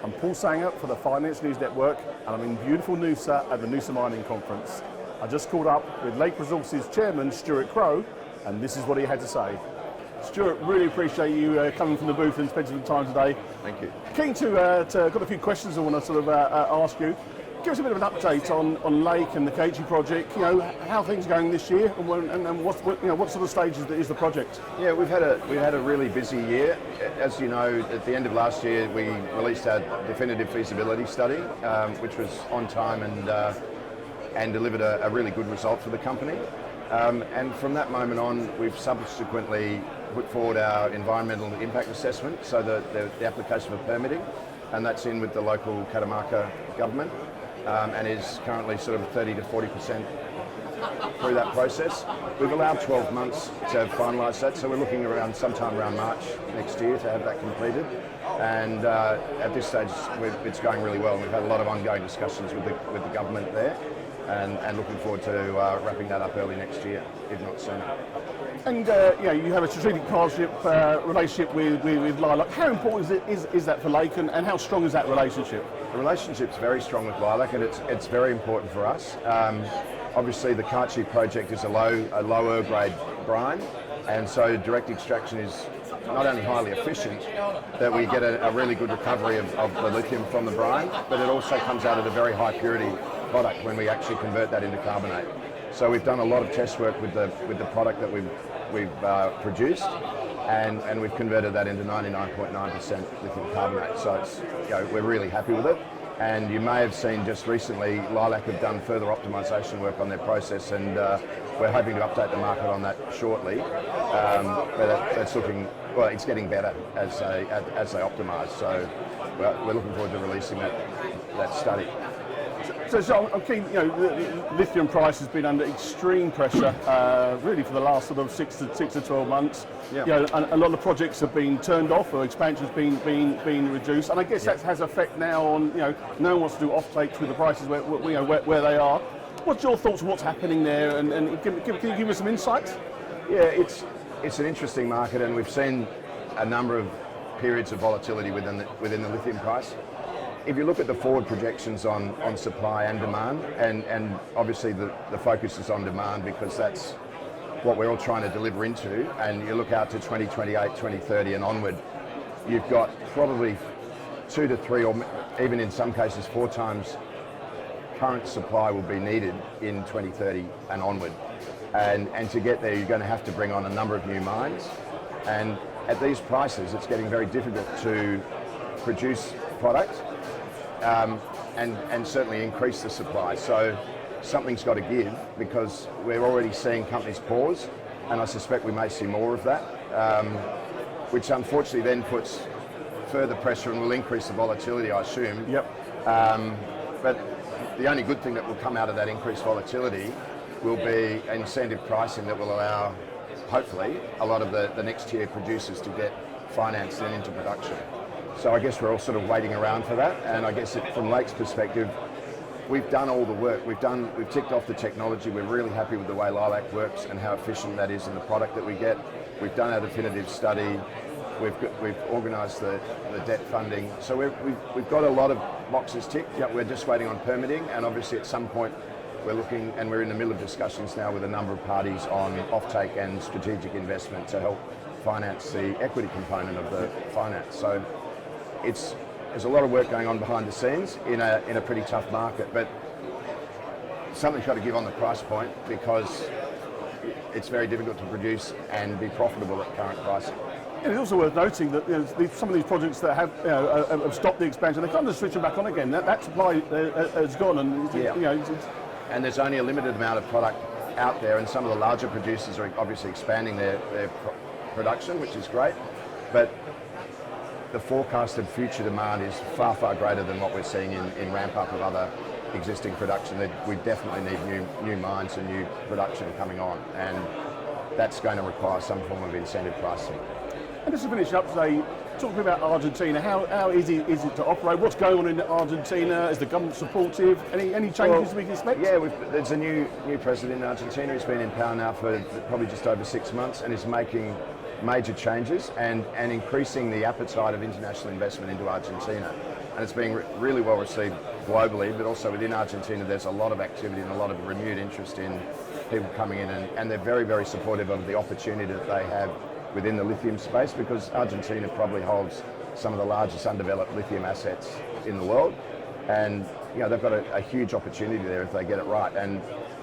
I'm Paul Sanger for the Finance News Network, and I'm in beautiful Noosa at the Noosa Mining Conference. I just caught up with Lake Resources Chairman Stuart Crow, and this is what he had to say. Stuart, really appreciate you coming from the booth and spending some time today. Thank you. Keen to got a few questions I want to sort of ask you. Give us a bit of an update on Lake and the Kachi Project. You know, how things are going this year, and what sort of stages is the project? Yeah, we've had a really busy year. As you know, at the end of last year, we released our definitive feasibility study, which was on time and delivered a really good result for the company. And from that moment on, we've subsequently put forward our environmental impact assessment, so the application for permitting, and that's in with the local Catamarca government. And is currently sort of 30 to 40% through that process. We've allowed 12 months to finalise that, so we're looking around sometime around March next year to have that completed. And at this stage, it's going really well. We've had a lot of ongoing discussions with the government there, and looking forward to wrapping that up early next year, if not sooner. And you have a strategic partnership relationship with Lilac. How important is that for Lake, and how strong is that relationship? The relationship's very strong with Lilac, and it's very important for us. Obviously, the Kachi Project is a lower grade brine, and so direct extraction is not only highly efficient, that we get a really good recovery of the lithium from the brine, but it also comes out at a very high purity product when we actually convert that into carbonate. So we've done a lot of test work with the product that we've produced, and we've converted that into 99.9% lithium carbonate. So it's, we're really happy with it. And you may have seen just recently, Lilac have done further optimisation work on their process, and we're hoping to update the market on that shortly. But it's looking, well, it's getting better as they optimise. So we're looking forward to releasing that study. So I'm keen, the lithium price has been under extreme pressure really for the last sort of 6 to 12 months. Yeah. A lot of projects have been turned off, or expansions being reduced, and I guess that has effect now on, no one wants to do off-takes with the prices where they are. What's your thoughts on what's happening there, and can you give us some insights? Yeah, it's an interesting market, and we've seen a number of periods of volatility within the lithium price. If you look at the forward projections on supply and demand, and obviously the focus is on demand because that's what we're all trying to deliver into, and you look out to 2028, 2030 and onward, you've got probably 2 to 3, or even in some cases 4 times current supply will be needed in 2030 and onward. And to get there, you're going to have to bring on a number of new mines, and at these prices it's getting very difficult to produce product and certainly increase the supply. So something's got to give, because we're already seeing companies pause, and I suspect we may see more of that, which unfortunately then puts further pressure and will increase the volatility, I assume. Yep. But the only good thing that will come out of that increased volatility will be incentive pricing that will allow, hopefully, a lot of the next tier producers to get financed and into production. So I guess we're all sort of waiting around for that, and I guess from Lake's perspective, we've done all the work. We've ticked off the technology. We're really happy with the way Lilac works and how efficient that is in the product that we get. We've done our definitive study. We've organised the debt funding. So we've got a lot of boxes ticked. Yep. We're just waiting on permitting, and obviously at some point we're looking, and we're in the middle of discussions now with a number of parties on offtake and strategic investment to help finance the equity component of the finance. So there's a lot of work going on behind the scenes in a pretty tough market, but something's got to give on the price point, because it's very difficult to produce and be profitable at current pricing. And it's also worth noting that some of these projects that have stopped the expansion, they can't just switch them back on again. That supply has gone, and and there's only a limited amount of product out there, and some of the larger producers are obviously expanding their production, which is great, but the forecasted future demand is far, far greater than what we're seeing in ramp up of other existing production. We definitely need new mines and new production coming on, and that's going to require some form of incentive pricing. And just to finish up today, talking about Argentina, how easy is it to operate? What's going on in Argentina? Is the government supportive? Any changes we can expect? Yeah, there's a new president in Argentina. He's been in power now for probably just over 6 months, and is making major changes and increasing the appetite of international investment into Argentina. And it's being really well received globally, but also within Argentina there's a lot of activity and a lot of renewed interest in people coming in, and they're very, very supportive of the opportunity that they have within the lithium space, because Argentina probably holds some of the largest undeveloped lithium assets in the world, and they've got a huge opportunity there if they get it right. And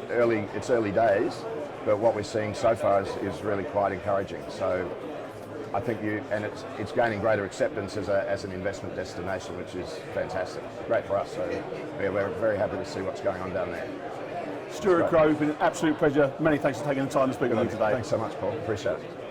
it's early days, but what we're seeing so far is really quite encouraging. So I think it's gaining greater acceptance as an investment destination, which is fantastic. Great for us. So we're very happy to see what's going on down there. Stuart Crow, it's been an absolute pleasure. Many thanks for taking the time to speak with me today. Thanks so much, Paul. Appreciate it.